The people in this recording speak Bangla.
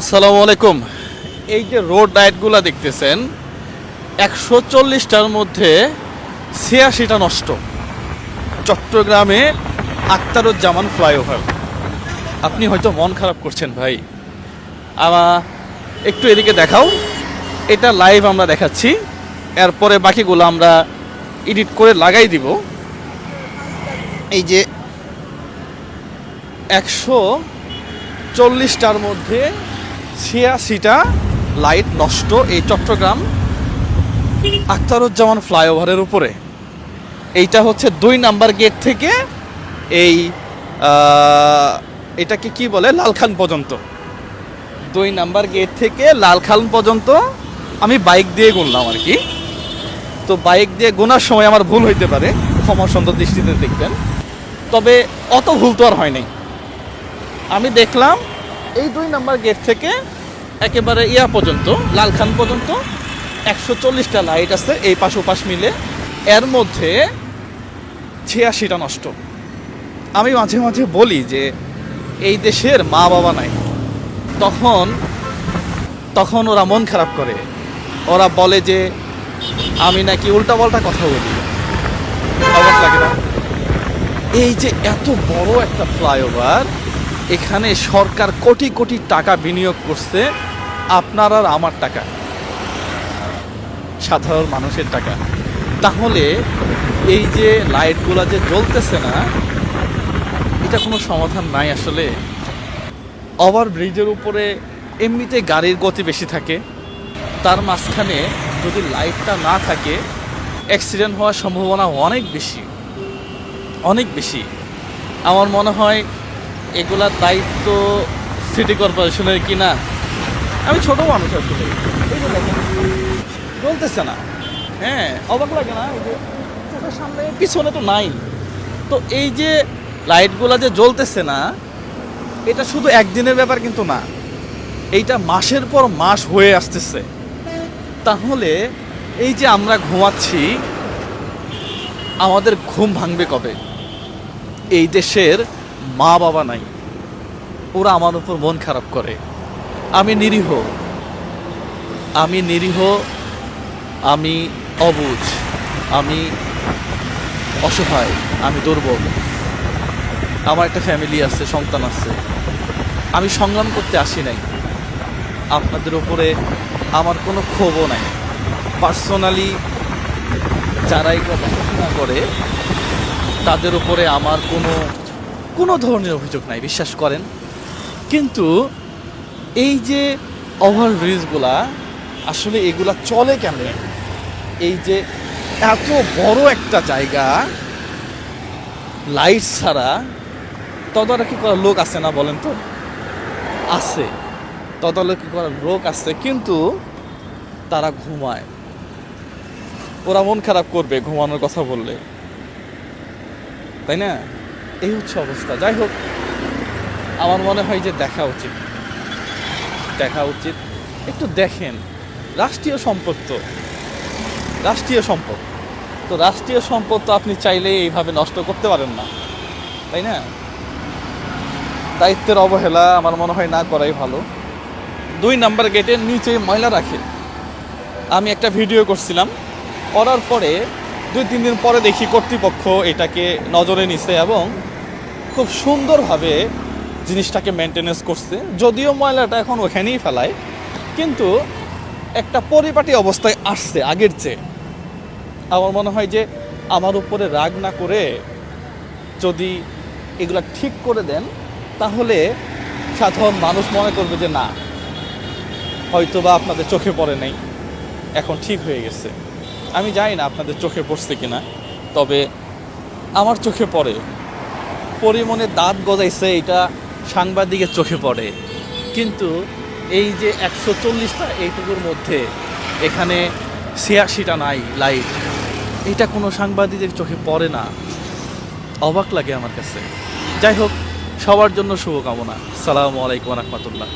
আসসালামু আলাইকুম। এই যে রোড লাইটগুলো দেখতেছেন, 140টার মধ্যে 86টা নষ্ট। চট্টগ্রামে আখতারুজ্জামান ফ্লাইওভার। আপনি হয়তো মন খারাপ করছেন ভাই, একটু এদিকে দেখাও। এটা লাইভ আমরা দেখাচ্ছি, এরপরে বাকিগুলো আমরা এডিট করে লাগাই দিব। এই যে 140টার মধ্যে 86টা লাইট নষ্ট এই চট্টগ্রাম আখতারুজ্জামান ফ্লাইওভারের উপরে। এইটা হচ্ছে 2 নাম্বার গেট থেকে এই এটাকে কি বলে, লালখান পর্যন্ত। 2 নাম্বার গেট থেকে লালখান পর্যন্ত আমি বাইক দিয়ে গুনলাম আর কি। তো বাইক দিয়ে গোনার সময় আমার ভুল হইতে পারে, ক্ষমা সুন্দর দৃষ্টিতে দেখবেন। তবে অত ভুল তো আর হয় নাই। আমি দেখলাম এই 2 নাম্বার গেট থেকে একেবারে পর্যন্ত, লালখান পর্যন্ত 140টা লাইট আছে এই পাশ ওপাশ মিলে। এর মধ্যে 86টা নষ্ট। আমি মাঝে মাঝে বলি যে এই দেশের মা বাবা নাই, তখন ওরা মন খারাপ করে। ওরা বলে যে আমি নাকি উল্টাপাল্টা কথা বলি। অবাক লাগে না? এই যে এত বড় একটা ফ্লাইওভার, এখানে সরকার কোটি কোটি টাকা বিনিয়োগ করছে, আপনার আর আমার টাকা, সাধারণ মানুষের টাকা। তাহলে এই যে লাইটগুলো যে জ্বলতেছে না, এটা কোনো সমাধান নাই আসলে। ওভারব্রিজের উপরে এমনিতে গাড়ির গতি বেশি থাকে, তার মাঝখানে যদি লাইটটা না থাকে অ্যাক্সিডেন্ট হওয়ার সম্ভাবনা অনেক বেশি, অনেক বেশি। আমার মনে হয় এগুলার দায়িত্ব সিটি কর্পোরেশনের কি না। আমি ছোট মানুষ আসলে, চলতেছে না। হ্যাঁ, অবাক লাগে না? চোখের সামনে পিছনে তো নাই। তো এই যে লাইটগুলা যে জ্বলতেছে না, এটা শুধু একদিনের ব্যাপার কিন্তু না, এইটা মাসের পর মাস হয়ে আসতেছে। তাহলে এই যে আমরা ঘুমাচ্ছি, আমাদের ঘুম ভাঙবে কবে? এই দেশের মা বাবা নাই, ওরা আমার উপর মন খারাপ করে। আমি নিরীহ, আমি অবুঝ, আমি অসহায়, আমি দুর্বল। আমার একটা ফ্যামিলি আছে, সন্তান আছে। আমি সংগ্রাম করতে আসি নাই। আপনাদের উপরে আমার কোনো ক্ষোভও নাই। পার্সোনালি যারা এগুলো দেখাশোনা করে তাদের উপরে আমার কোনো ধরনের অভিযোগ নাই, বিশ্বাস করেন। কিন্তু এই যে ওভারব্রিজগুলা, আসলে এগুলা চলে কেমনে? এই যে এত বড় একটা জায়গা, লাইট ছাড়া তদারকি করার লোক আছে না বলেন তো? আছে, তদারকি করার লোক আছে, কিন্তু তারা ঘুমায়। ওরা মন খারাপ করবে ঘুমানোর কথা বললে, তাই না? এই হচ্ছে অবস্থা। যাই হোক, আমার মনে হয় যে দেখা উচিত। একটু দেখেন, রাষ্ট্রীয় সম্পদ তো রাষ্ট্রীয় সম্পদ তো আপনি চাইলে এইভাবে নষ্ট করতে পারেন না, তাই না? দায়িত্বের অবহেলা আমার মনে হয় না করাই ভালো। 2 নাম্বার গেটের নিচে ময়লা রাখে। আমি একটা ভিডিও করছিলাম, করার পরে 2-3 দিন পরে দেখি কর্তৃপক্ষ এটাকে নজরে নিছে এবং খুব সুন্দরভাবে জিনিসটাকে মেনটেনেন্স করছে। যদিও ময়লাটা এখন ওখানেই ফেলায়, কিন্তু একটা পরিপাটি অবস্থায় আসছে আগের চেয়ে। আমার মনে হয় যে আমার উপরে রাগ না করে যদি এগুলা ঠিক করে দেন, তাহলে সাধারণ মানুষ মনে করবে যে না, হয়তোবা আপনাদের চোখে পড়ে নাই, এখন ঠিক হয়ে গেছে। আমি জানি না আপনাদের চোখে পড়ছে কিনা, তবে আমার চোখে পড়ে। পরিমণে দাঁত গজাইছে, এটা সাংবাদিকের চোখে পড়ে। কিন্তু এই যে 140টা এইটুকুর মধ্যে এখানে 86টা নাই লাইট, এটা কোনো সাংবাদিকের চোখে পড়ে না। অবাক লাগে আমার কাছে। যাই হোক, সবার জন্য শুভকামনা। আসসালামু আলাইকুম ওয়া রাহমাতুল্লাহ।